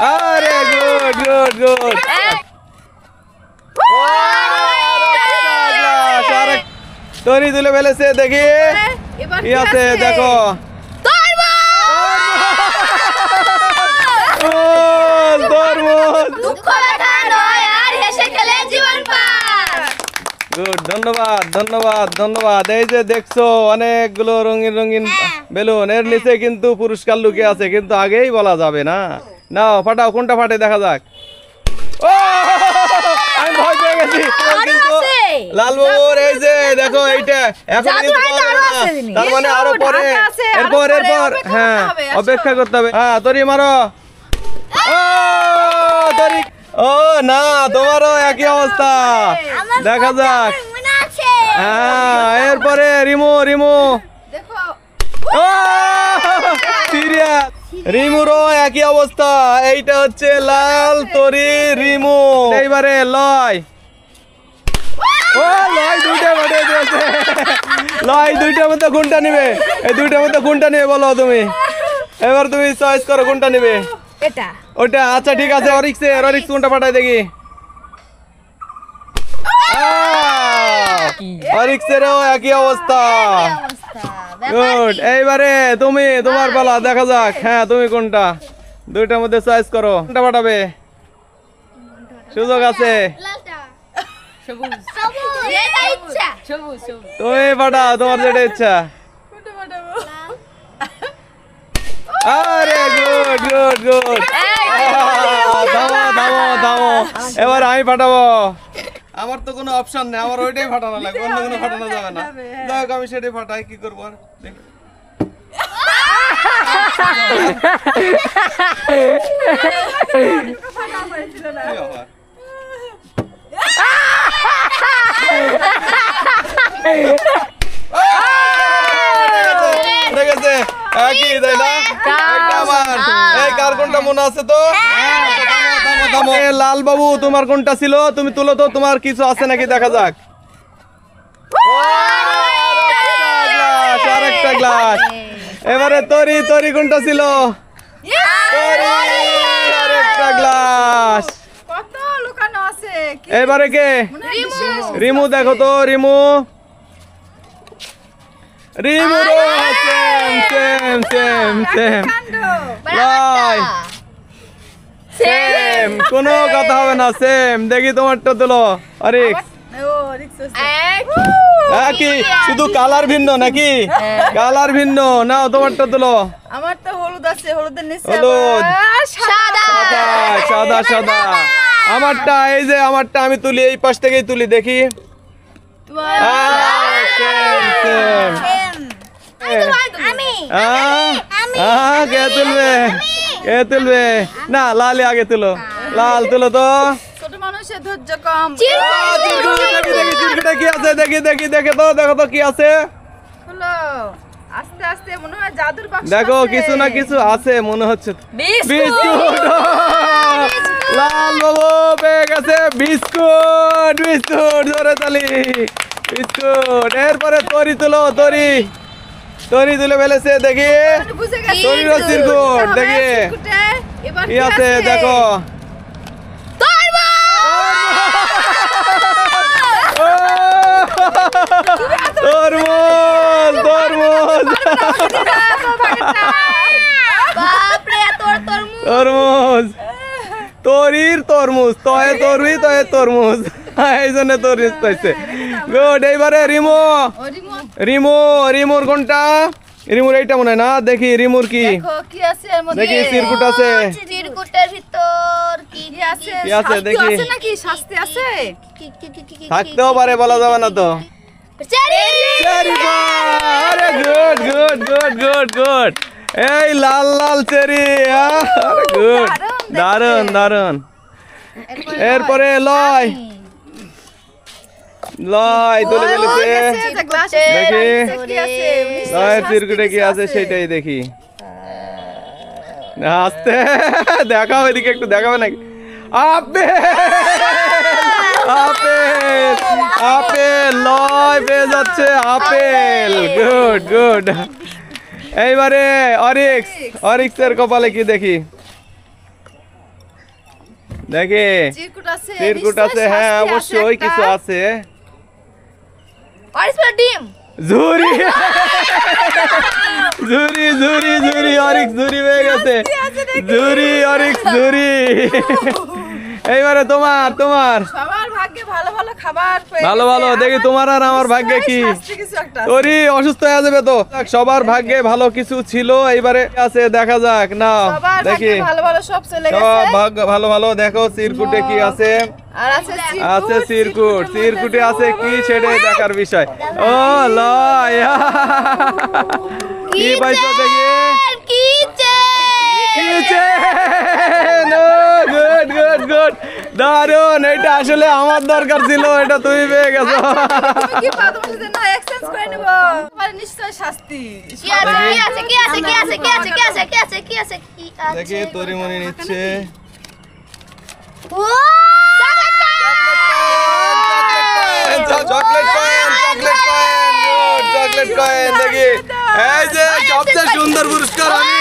আরে good good good. তরি তুলে ফেলেছে, দেখি কি আছে দেখো। গুড, ধন্যবাদ ধন্যবাদ ধন্যবাদ। এই যে দেখছো অনেকগুলো রঙিন রঙিন বেলুন, এর নিচে কিন্তু পুরস্কার লুকিয়ে আছে, কিন্তু আগেই বলা যাবে না। নাও ফাটাও, কোনটা ফাটে দেখা যাক। ও আমি ভয় পেয়ে গেছি, কিন্তু লালবাবুর এই যে দেখো এইটা এখন কিন্তু পাওয়া যাবে না, তার মানে আরো পরে এরপর হ্যাঁ অপেক্ষা করতে হবে। হ্যাঁ তরি মারো। ও তরি, ও না তোমারও একই অবস্থা, দেখা যাক। হ্যাঁ এরপরে রিমু রিমু, ও সিরিয়াস, রিমুরও একই অবস্থা। এইটা হচ্ছে লাল তরি রিমু। এইবারে লয়, ও লয় দুইটা বাটে দিয়েছে। লয় দুইটার মধ্যে কোনটা নিবে? এই দুইটার মধ্যে কোনটা নিবে বলো তুমি? এবার তুমি চয়েস করো কোনটা নিবে। এটা ওটা আচ্ছা ঠিক আছে। অরিক্স কোনটা পাঠাই দেখি। অরিক্সেরও একই অবস্থা। গুড, এইবারে তুমি, তোমার পালা, দেখা যাক। হ্যাঁ তুমি কোনটা, দুইটার মধ্যে চয়েস করো, কোনটা পাঠাবে। সুযোগ আছে, তুমি পাঠাও তোমার যেটা ইচ্ছা। আরে গুড গুড গুড। থামো থামো থামো, এবার আমি পাঠাবো। আমার তো কোনো অপশন নেই, আমার ওইটাই ফাটানো লাগবে, অন্য কোনো ফাটানো যাবে না। যাই হোক আমি সেটাই ফাটাই, কি করবো আর। দেখেছে একই, তাই না? এটা আমার, এই কার কোনটা মনে আছে তো? লাল বাবু তোমার কোনটা ছিল, তুমি তুলো তো, তোমার কিছু আছে নাকি দেখা যাক। আরেকটা গ্লাস। এবারে তরি, তরি কোনটা ছিল? আরেকটা গ্লাস। এবারে কে? রিমু, দেখো তো Rimu, Rimu same same same same, লয় সেম, কোনো কথা হবে না, সেম। দেখি তোমারটা তুলো অরিক্স। কি শুধু কালার ভিন্ন নাকি? কালার ভিন্ন, নাও তোমারটা তুলো। আমার তো হলুদ আছে, হলুদের নিচে হলুদ, সাদা সাদা সাদা। আমারটা এই যে, আমারটা আমি তুলি, এই পাশ থেকেই তুলি, দেখি। কে তুলবে, কে তুলবে? না লালে আগে তুলো, লাল তুলো তো। ছোট মানুষের ধৈর্য কম। চিরকুটে কি আছে দেখি, দেখি দেখে তো, দেখো তো কি আছে। হলো আস্তে আস্তে, মনে হয় জাদুর বাক্স। দেখো কিছু না কিছু আছে মনে হচ্ছে। বিস্কুট, লাল বাবু পেয়ে গেছে বিস্কুট। বিস্কুট, জোরে তালি, বিস্কুট। এরপরে তরি তুলো, তরি, তরি তুলে ফেলেছে, দেখি। তরিরও চিরকুট, দেখি কি আছে দেখো। তরমুজ, তরমুজ, তরমুজ, তরির তরমুজ, তয়ে তরুই তয়ে তরমুজ, এই জন্য তরমুজ পাইছে। গুড, এইবারে রিমু, রিমু, রিমুর কোনটা? রিমুর এইটা মনে হয় না, দেখি রিমুর কি দেখি। চিরকুট আছে, চিরকুটের ভিতর কি আছে? কি আছে দেখি। আছে নাকি শাস্তি আছে? থাকতেও পারে, বলা যাবে না তো। চেরি, আরে good good good good good. এই লাল লাল চেরি, আরে গুড, দারুন দারুন। এরপরে লয়, লয় তুলে ফেলেছে, দেখি লয়ের চিরকুটে কি আছে সেটাই দেখি। আস্তে দেখাও, এদিকে একটু দেখাবে নাকি? আপেল, আপেল, আপেল, লয় পেয়ে যাচ্ছে আপেল। Good good. এইবারে অরিক্স, অরিক্সের কপালে কি দেখি। দেখি চিরকুট আছে, চিরকুট আছে, নিশ্চয়ই হ্যাঁ শাস্তি আছে অবশ্যই একটা। কিছু আছে। অরিস ডিম। ঝুরি ঝুরি ঝুরি ঝুরি অরিক্স ঝুরি হয়ে গেছে, ঝুরি অরিক্স ঝুরি। এইবারে তোমার তোমার সবার ভাগ্যে ভালো ভালো খাবার পেয়ে ভালো গেছে, ভালো দেখি আমার তোমার আর আমার ভাগ্যে কি। নিশ্চয়ই শাস্তি কিছু একটা আছে। তোরই অসুস্থ হয়ে যাবে তো। সবার ভাগ্যে ভালো কিছু ছিল, এইবারে আছে দেখা যাক না। সবার দেখি ভাগ্যে ভালো ভালো সব চলে সব গেছে। ভাগ্য ভালো ভালো দেখো চিরকুটে কি আছে। আর আছে আছে চিরকুট, চিরকুটে আছে কি সেটাই দেখার বিষয়। ও ল কি পাইছো দেখি। গুড গুড গুড, দারুন। এটা আসলে আমার দরকার ছিল, এটা তুমি পেয়ে গেছো। কি পা তোমার সাথে না এক্সচেঞ্জ করে নেব। তোমার নিশ্চয়ই শাস্তি। দেখি তরিমনি নিচ্ছে chocolate coin, chocolate coin, good chocolate coin. দেখি এই যে সবচেয়ে সুন্দর পুরস্কার আমি